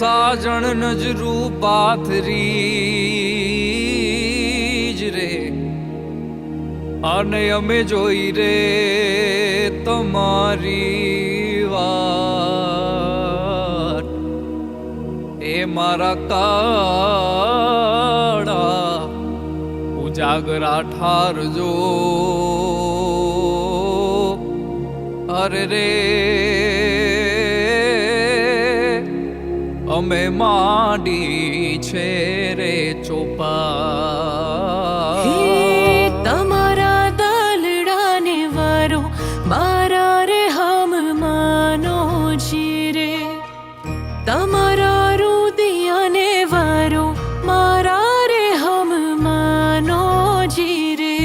સાજણ નજરૂ પાથરી જ રે, અને અમે જોઈ રે તમારી વાત. એ મારા કાળા ઉજાગરા ઠારજો. અરે રે અમે માંડી છે રે ચોપા. તમારા દલડાને વારો મારા રે હમ માનો જીરે, તમારા રુદિયાને વારો મારા રે હમ માનો જીરે.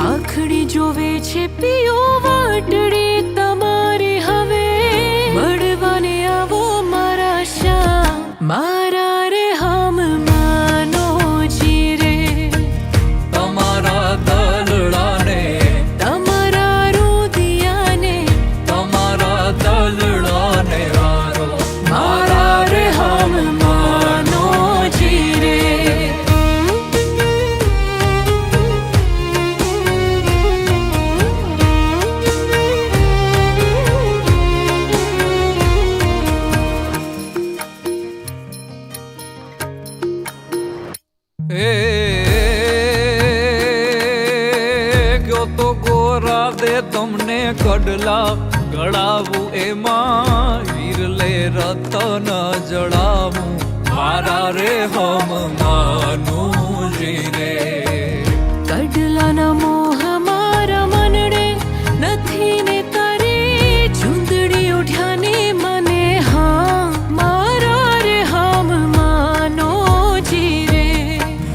આખડી જોવે છે પિયો વાટડી તમારી હવે, મળવાને આવો મારા શા મારા રે હમ માનો જીરે. તમારા દલડાને તમારા રુદિયાને તમારા દલડાને વારો મારા રે હમ માનો જીરે. ગયો તો ગોરા દે તમને કડલા ગળાવું, એમાં વીરલે રતન જડાવું મારા રે હમ માનું જીરે. કડલાના મોહ મારા મનડે નથી ને તારે, ચૂંદડી ઉઠ્યાને મને હા મારા રે હમ માનો જીરે.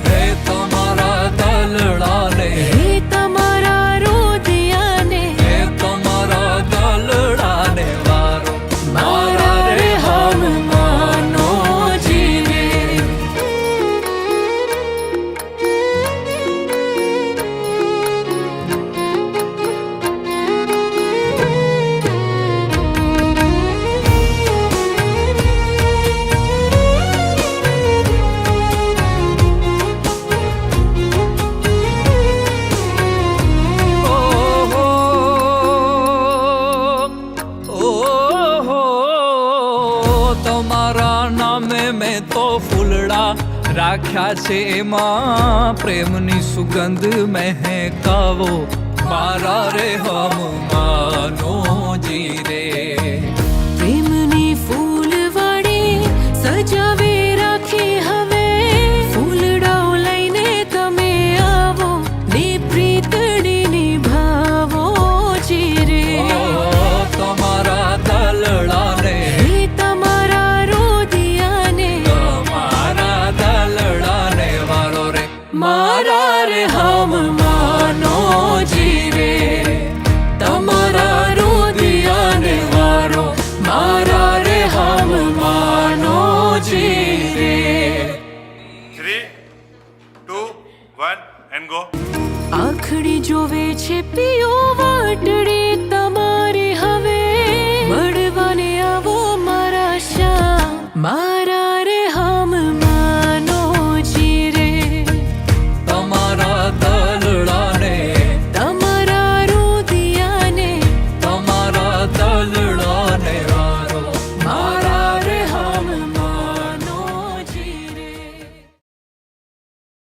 હે તમારા દલડાને હે તમારા રુદિયાને હે તમારા દલડાને વારો મારા રે હમ માનો જીરે. તમારા નામે મેં તો ફૂલડા રાખ્યા છે, એમાં પ્રેમની સુગંધ મહેકાવો મારા રે હમ માનો